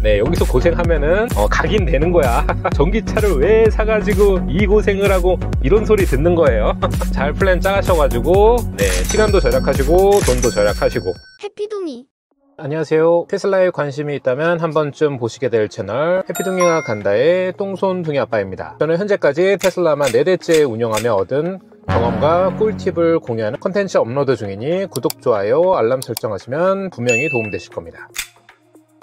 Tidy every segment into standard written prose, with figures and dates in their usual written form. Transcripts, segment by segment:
네, 여기서 고생하면은 각인되는 거야. 전기차를 왜 사가지고 이 고생을 하고 이런 소리 듣는 거예요. 잘 플랜 짜가셔가지고 네, 시간도 절약하시고 돈도 절약하시고. 해피둥이. 안녕하세요. 테슬라에 관심이 있다면 한 번쯤 보시게 될 채널 해피둥이가 간다의 똥손둥이 아빠입니다. 저는 현재까지 테슬라만 4대째 운영하며 얻은 경험과 꿀팁을 공유하는 컨텐츠 업로드 중이니 구독, 좋아요, 알람 설정하시면 분명히 도움되실 겁니다.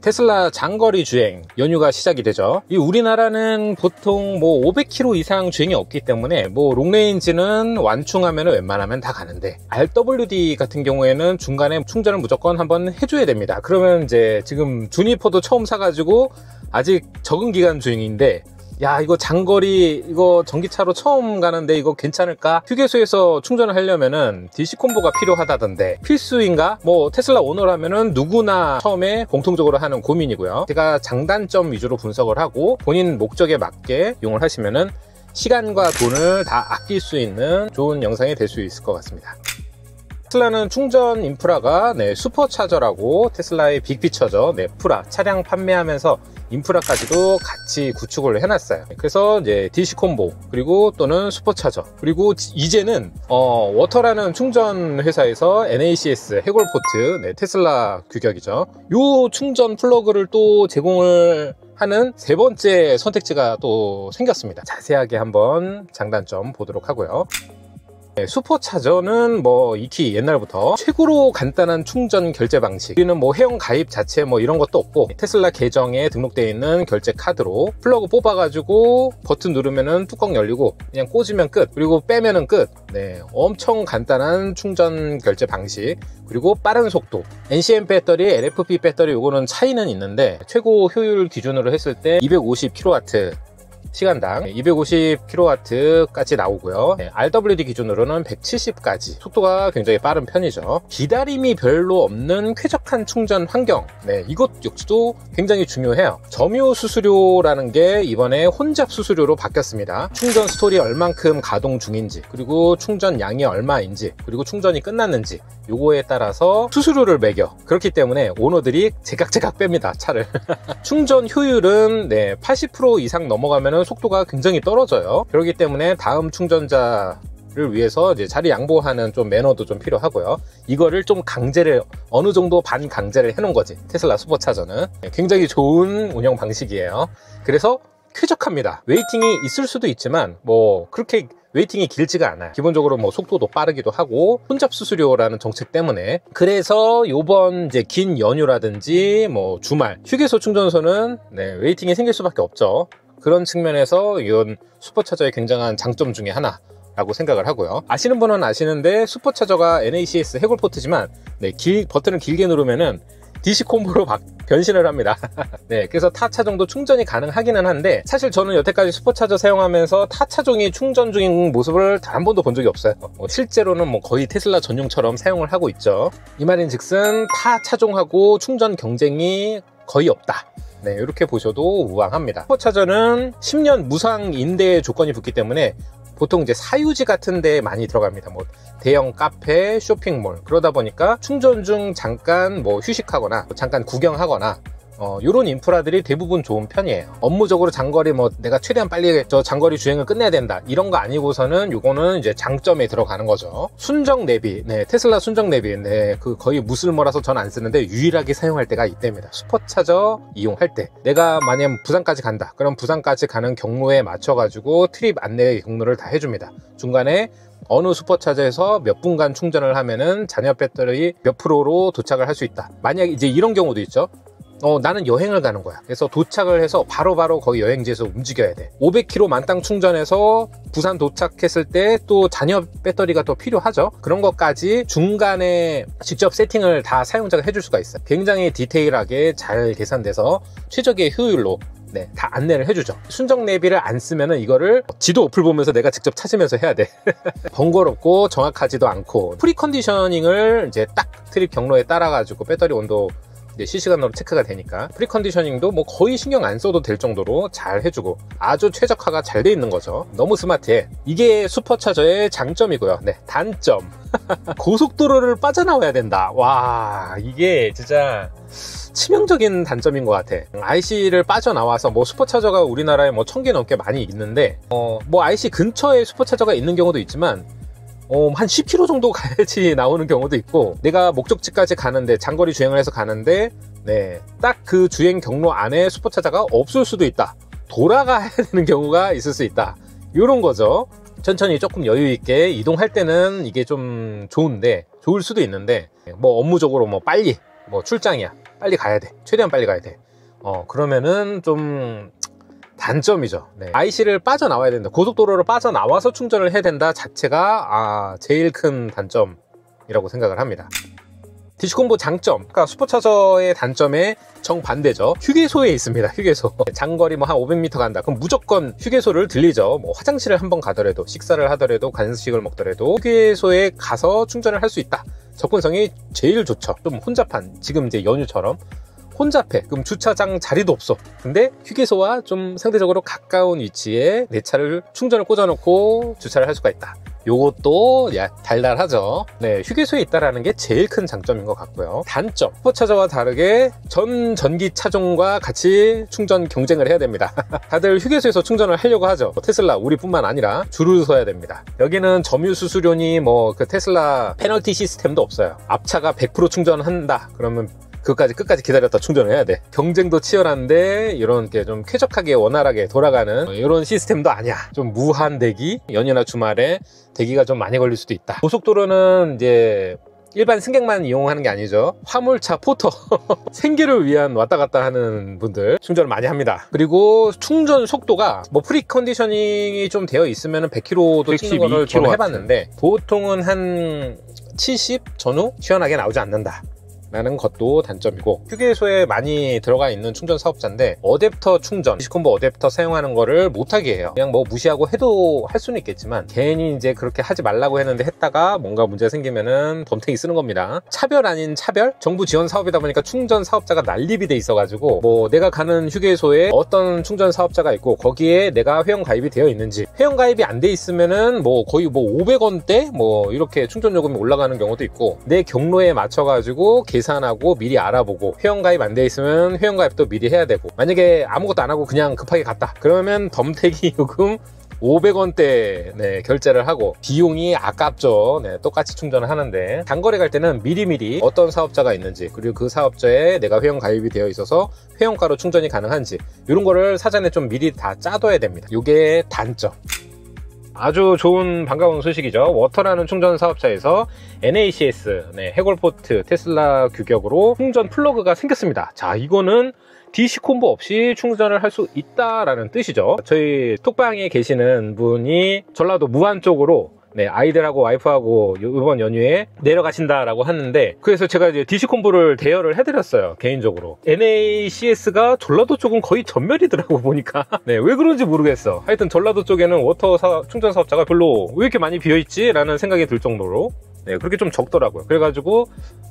테슬라 장거리 주행 연휴가 시작이 되죠. 이 우리나라는 보통 뭐 500km 이상 주행이 없기 때문에 뭐 롱레인지는 완충하면 웬만하면 다 가는데, RWD 같은 경우에는 중간에 충전을 무조건 한번 해줘야 됩니다. 그러면 이제 지금 주니퍼도 처음 사가지고 아직 적은 기간 주행인데, 야, 이거 장거리, 이거 전기차로 처음 가는데 이거 괜찮을까? 휴게소에서 충전을 하려면은 DC 콤보가 필요하다던데 필수인가? 뭐 테슬라 오너라면은 누구나 처음에 공통적으로 하는 고민이고요. 제가 장단점 위주로 분석을 하고 본인 목적에 맞게 이용을 하시면은 시간과 돈을 다 아낄 수 있는 좋은 영상이 될 수 있을 것 같습니다. 테슬라는 충전 인프라가 슈퍼차저라고 테슬라의 빅피처죠. 프라 차량 판매하면서 인프라까지도 같이 구축을 해놨어요. 그래서 이제 DC 콤보 그리고 또는 슈퍼차저, 그리고 이제는 워터라는 충전 회사에서 NACS 해골포트, 테슬라 규격이죠. 요 충전 플러그를 또 제공을 하는 세 번째 선택지가 또 생겼습니다. 자세하게 한번 장단점 보도록 하고요. 슈퍼차저는 뭐 익히 옛날부터 최고로 간단한 충전 결제 방식, 우리는 뭐 회원 가입 자체 뭐 이런 것도 없고 테슬라 계정에 등록되어 있는 결제 카드로 플러그 뽑아가지고 버튼 누르면은 뚜껑 열리고 그냥 꽂으면 끝, 그리고 빼면은 끝. 엄청 간단한 충전 결제 방식, 그리고 빠른 속도. NCM 배터리, LFP 배터리 요거는 차이는 있는데 최고 효율 기준으로 했을 때 250kW 시간당 250kW까지 나오고요. RWD 기준으로는 170까지 속도가 굉장히 빠른 편이죠. 기다림이 별로 없는 쾌적한 충전 환경, 이것 역시도 굉장히 중요해요. 점유 수수료라는 게 이번에 혼잡 수수료로 바뀌었습니다. 충전 스토리 얼만큼 가동 중인지, 그리고 충전 양이 얼마인지, 그리고 충전이 끝났는지 요거에 따라서 수수료를 매겨. 그렇기 때문에 오너들이 제각제각 뺍니다, 차를. 충전 효율은 80% 이상 넘어가면 속도가 굉장히 떨어져요. 그렇기 때문에 다음 충전자를 위해서 이제 자리 양보하는 좀 매너도 좀 필요하고요. 이거를 좀 강제를, 어느 정도 반강제를 해놓은 거지, 테슬라 슈퍼차저는. 굉장히 좋은 운영 방식이에요. 그래서 쾌적합니다. 웨이팅이 있을 수도 있지만 뭐 그렇게 웨이팅이 길지가 않아요. 기본적으로 뭐 속도도 빠르기도 하고 혼잡 수수료라는 정책 때문에. 그래서 요번 이제 긴 연휴라든지 뭐 주말 휴게소 충전소는 웨이팅이 생길 수밖에 없죠. 그런 측면에서 이건 슈퍼차저의 굉장한 장점 중에 하나라고 생각을 하고요. 아시는 분은 아시는데 슈퍼차저가 NACS 해골포트지만 버튼을 길게 누르면은 DC 콤보로 변신을 합니다. 그래서 타 차종도 충전이 가능하기는 한데, 사실 저는 여태까지 슈퍼차저 사용하면서 타 차종이 충전 중인 모습을 단 한 번도 본 적이 없어요. 실제로는 뭐 거의 테슬라 전용처럼 사용을 하고 있죠. 이 말인즉슨 타 차종하고 충전 경쟁이 거의 없다. 이렇게 보셔도 무방합니다. 슈퍼차저는 10년 무상 임대 조건이 붙기 때문에 보통 이제 사유지 같은 데 많이 들어갑니다. 뭐 대형 카페, 쇼핑몰. 그러다 보니까 충전 중 잠깐 뭐 휴식하거나 잠깐 구경하거나 요런 인프라들이 대부분 좋은 편이에요. 업무적으로 장거리 뭐 내가 최대한 빨리 저 장거리 주행을 끝내야 된다 이런 거 아니고서는 요거는 이제 장점에 들어가는 거죠. 순정 내비, 테슬라 순정 내비, 그 거의 무슬머라서 전 안 쓰는데 유일하게 사용할 때가 이때입니다. 슈퍼차저 이용할 때 내가 만약 부산까지 간다, 그럼 부산까지 가는 경로에 맞춰가지고 트립 안내 경로를 다 해줍니다. 중간에 어느 슈퍼차저에서 몇 분간 충전을 하면은 잔여 배터리 몇 프로로 도착을 할 수 있다. 만약 이제 이런 경우도 있죠. 나는 여행을 가는 거야. 그래서 도착을 해서 바로바로 거기 여행지에서 움직여야 돼. 500km 만땅 충전해서 부산 도착했을 때 또 잔여 배터리가 더 필요하죠. 그런 것까지 중간에 직접 세팅을 다 사용자가 해줄 수가 있어요. 굉장히 디테일하게 잘 계산돼서 최적의 효율로 다 안내를 해주죠. 순정 내비를 안 쓰면은 이거를 지도 어플 보면서 내가 직접 찾으면서 해야 돼. 번거롭고 정확하지도 않고, 프리컨디셔닝을 이제 딱 트립 경로에 따라 가지고 배터리 온도 실시간으로 체크가 되니까 프리컨디셔닝도 뭐 거의 신경 안 써도 될 정도로 잘 해주고 아주 최적화가 잘 돼 있는 거죠. 너무 스마트해. 이게 슈퍼차저의 장점이고요. 네, 단점. 고속도로를 빠져나와야 된다. 와, 이게 진짜 치명적인 단점인 것 같아. IC를 빠져나와서 뭐 슈퍼차저가 우리나라에 뭐 1000개 넘게 많이 있는데 뭐 IC 근처에 슈퍼차저가 있는 경우도 있지만 한 10km 정도 가야지 나오는 경우도 있고, 내가 목적지까지 가는데 장거리 주행을 해서 가는데 네, 딱 그 주행 경로 안에 슈퍼차저가 없을 수도 있다. 돌아가야 되는 경우가 있을 수 있다. 이런 거죠. 천천히 조금 여유 있게 이동할 때는 이게 좀 좋을 수도 있는데, 뭐 업무적으로 뭐 빨리 뭐 출장이야, 빨리 가야 돼, 최대한 빨리 가야 돼, 그러면은 좀 단점이죠. 네. IC를 빠져나와야 된다, 고속도로를 빠져나와서 충전을 해야 된다 자체가 제일 큰 단점이라고 생각을 합니다. DC콤보 장점, 그러니까 슈퍼차저의 단점의 정반대죠. 휴게소에 있습니다. 휴게소. 장거리 뭐 한 500m 간다, 그럼 무조건 휴게소를 들리죠. 뭐 화장실을 한번 가더라도, 식사를 하더라도, 간식을 먹더라도 휴게소에 가서 충전을 할 수 있다. 접근성이 제일 좋죠. 좀 혼잡한, 지금 이제 연휴처럼 혼잡해. 그럼 주차장 자리도 없어. 근데 휴게소와 좀 상대적으로 가까운 위치에 내 차를 충전을 꽂아놓고 주차를 할 수가 있다. 요것도 달달하죠. 네, 휴게소에 있다라는 게 제일 큰 장점인 것 같고요. 단점, 슈퍼차저와 다르게 전기 차종과 같이 충전 경쟁을 해야 됩니다. 다들 휴게소에서 충전을 하려고 하죠. 테슬라 우리뿐만 아니라 줄을 서야 됩니다. 여기는 점유 수수료니 뭐 그 테슬라 페널티 시스템도 없어요. 앞차가 100% 충전한다 그러면 그것까지 끝까지 기다렸다 충전을 해야 돼. 경쟁도 치열한데 이런 게 좀 쾌적하게 원활하게 돌아가는 이런 시스템도 아니야. 좀 무한 대기, 연휴나 주말에 대기가 좀 많이 걸릴 수도 있다. 고속도로는 이제 일반 승객만 이용하는 게 아니죠. 화물차, 포터 생계를 위한 왔다 갔다 하는 분들 충전을 많이 합니다. 그리고 충전 속도가 뭐 프리컨디셔닝이 좀 되어 있으면 100km도 찍는 거를 저는 해봤는데, 보통은 한 70 전후 시원하게 나오지 않는다 라는 것도 단점이고, 휴게소에 많이 들어가 있는 충전 사업자인데 어댑터 충전, DC콤보 어댑터 사용하는 거를 못하게 해요. 그냥 뭐 무시하고 해도 할 수는 있겠지만 괜히 이제 그렇게 하지 말라고 했는데 했다가 뭔가 문제가 생기면은 덤탱이 쓰는 겁니다. 차별 아닌 차별? 정부 지원 사업이다 보니까 충전 사업자가 난립이 돼 있어가지고, 뭐 내가 가는 휴게소에 어떤 충전 사업자가 있고 거기에 내가 회원 가입이 되어 있는지, 회원 가입이 안 돼 있으면은 뭐 거의 뭐 500원대 뭐 이렇게 충전 요금이 올라가는 경우도 있고, 내 경로에 맞춰가지고 계산하고 미리 알아보고, 회원가입 안 돼 있으면 회원가입도 미리 해야 되고, 만약에 아무것도 안 하고 그냥 급하게 갔다 그러면 덤태기 요금 500원대 네, 결제를 하고 비용이 아깝죠. 네, 똑같이 충전을 하는데, 장거리 갈 때는 미리미리 어떤 사업자가 있는지, 그리고 그 사업자에 내가 회원 가입이 되어 있어서 회원가로 충전이 가능한지 이런 거를 사전에 좀 미리 다 짜둬야 됩니다. 이게 단점. 아주 좋은 반가운 소식이죠. 워터라는 충전 사업자에서 NACS, 네, 해골포트 테슬라 규격으로 충전 플러그가 생겼습니다. 자, 이거는 DC콤보 없이 충전을 할 수 있다라는 뜻이죠. 저희 톡방에 계시는 분이 전라도 무안 쪽으로 네, 아이들하고 와이프하고 이번 연휴에 내려가신다라고 하는데, 그래서 제가 이제 DC콤보를 대여를 해드렸어요. 개인적으로 NACS가 전라도 쪽은 거의 전멸이더라고 보니까. 네, 왜 그런지 모르겠어. 하여튼 전라도 쪽에는 워터 충전 사업자가 별로 왜 이렇게 많이 비어있지? 라는 생각이 들 정도로 네, 그렇게 좀 적더라고요. 그래가지고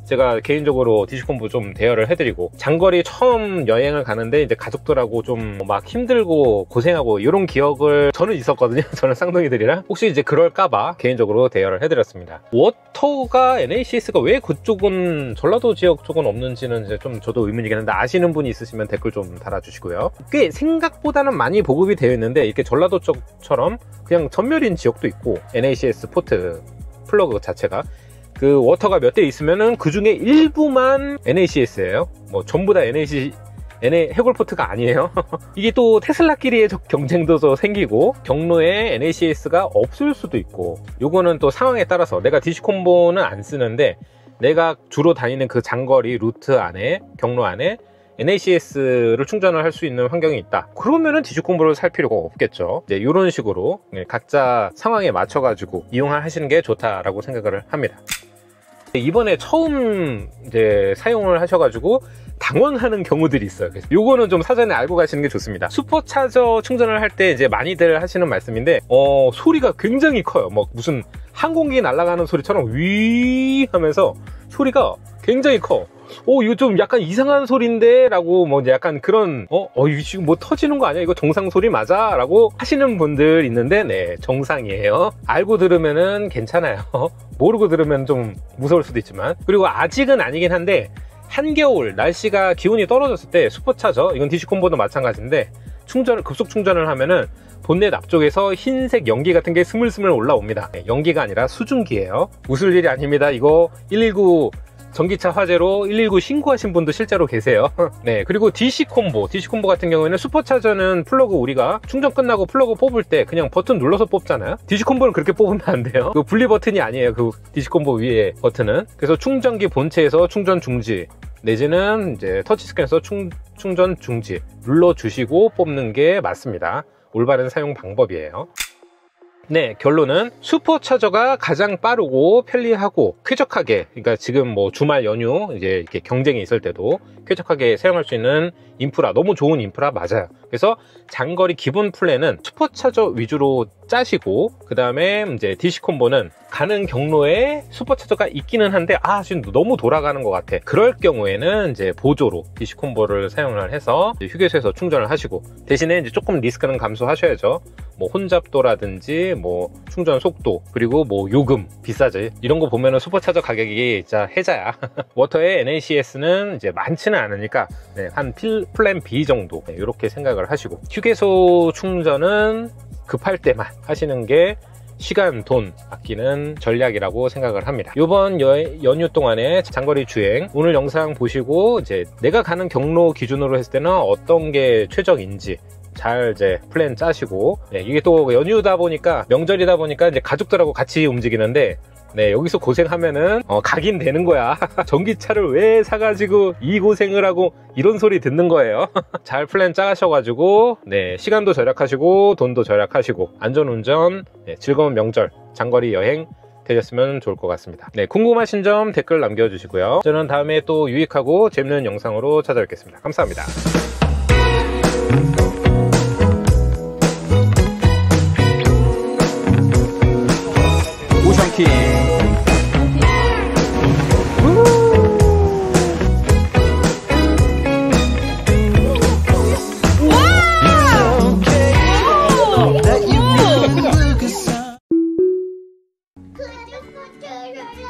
제가 개인적으로 DC콤보 좀 대여를 해드리고, 장거리 처음 여행을 가는데 이제 가족들하고 좀 막 힘들고 고생하고 이런 기억을 저는 있었거든요. 저는 쌍둥이들이랑. 혹시 이제 그럴까봐 개인적으로 대여를 해드렸습니다. 워터가 NACS가 왜 그쪽은 전라도 지역 쪽은 없는지는 이제 좀 저도 의문이긴 한데, 아시는 분이 있으시면 댓글 좀 달아주시고요. 꽤 생각보다는 많이 보급이 되어 있는데, 이렇게 전라도 쪽처럼 그냥 전멸인 지역도 있고, NACS 포트 플러그 자체가 그 워터가 몇 대 있으면은 그 중에 일부만 NACS예요. 뭐 전부 다 해골포트가 아니에요. 이게 또 테슬라끼리의 경쟁도 생기고, 경로에 NACS가 없을 수도 있고, 요거는 또 상황에 따라서 내가 DC콤보는 안 쓰는데 내가 주로 다니는 그 장거리 루트 안에, 경로 안에 NACS를 충전을 할 수 있는 환경이 있다. 그러면은 DC콤보를 살 필요가 없겠죠. 이제 이런 식으로 각자 상황에 맞춰가지고 이용하시는 게 좋다라고 생각을 합니다. 이번에 처음 이제 사용을 하셔가지고 당황하는 경우들이 있어요. 그래서 요거는 좀 사전에 알고 가시는 게 좋습니다. 슈퍼차저 충전을 할 때 이제 많이들 하시는 말씀인데, 소리가 굉장히 커요. 뭐 무슨 항공기 날아가는 소리처럼 위 하면서 소리가 굉장히 커. 이거 좀 약간 이상한 소리인데? 라고 뭐 약간 그런, 이거 지금 뭐 터지는 거 아니야? 이거 정상 소리 맞아? 라고 하시는 분들 있는데, 네, 정상이에요. 알고 들으면은 괜찮아요. 모르고 들으면 좀 무서울 수도 있지만. 그리고 아직은 아니긴 한데, 한겨울, 날씨가 기온이 떨어졌을 때 슈퍼차저, 이건 DC콤보도 마찬가지인데, 급속 충전을 하면은 본넷 앞쪽에서 흰색 연기 같은 게 스물스물 올라옵니다. 네, 연기가 아니라 수증기예요. 웃을 일이 아닙니다. 이거 119 전기차 화재로 119 신고하신 분도 실제로 계세요. 네, 그리고 DC콤보 같은 경우에는 슈퍼차저는 플러그 우리가 충전 끝나고 플러그 뽑을 때 그냥 버튼 눌러서 뽑잖아요. DC콤보는 그렇게 뽑으면 안 돼요. 그 분리 버튼이 아니에요. 그 DC콤보 위에 버튼은. 그래서 충전기 본체에서 충전 중지 내지는 이제 터치스크린에서 충전 중지 눌러주시고 뽑는 게 맞습니다. 올바른 사용 방법이에요. 네, 결론은 슈퍼차저가 가장 빠르고 편리하고 쾌적하게, 그러니까 지금 뭐 주말 연휴 이제 이렇게 경쟁이 있을 때도 쾌적하게 사용할 수 있는 인프라, 너무 좋은 인프라 맞아요. 그래서 장거리 기본 플랜은 슈퍼차저 위주로 짜시고, 그 다음에 이제 DC콤보는 가는 경로에 슈퍼차저가 있기는 한데 지금 너무 돌아가는 것 같아. 그럴 경우에는 이제 보조로 DC콤보를 사용을 해서 휴게소에서 충전을 하시고, 대신에 이제 조금 리스크는 감수하셔야죠. 뭐 혼잡도라든지 뭐 충전 속도, 그리고 뭐 요금 비싸지, 이런 거 보면은 슈퍼차저 가격이 진짜 해자야. 워터의 NACS는 이제 많지는 않으니까 네, 한 플랜 B 정도 이렇게 생각을 하시고, 휴게소 충전은 급할 때만 하시는 게 시간, 돈 아끼는 전략이라고 생각을 합니다. 이번 연휴 동안에 장거리 주행, 오늘 영상 보시고 이제 내가 가는 경로 기준으로 했을 때는 어떤 게 최적인지 잘 이제 플랜 짜시고, 네, 이게 또 연휴다 보니까, 명절이다 보니까 이제 가족들하고 같이 움직이는데, 네, 여기서 고생하면은 가긴 되는 거야. 전기차를 왜 사가지고 이 고생을 하고, 이런 소리 듣는 거예요. 잘 플랜 짜셔가지고 네, 시간도 절약하시고 돈도 절약하시고 안전운전, 네, 즐거운 명절 장거리 여행 되셨으면 좋을 것 같습니다. 네, 궁금하신 점 댓글 남겨주시고요. 저는 다음에 또 유익하고 재밌는 영상으로 찾아뵙겠습니다. 감사합니다. 오션킹 구독 버튼을 눌러주세요.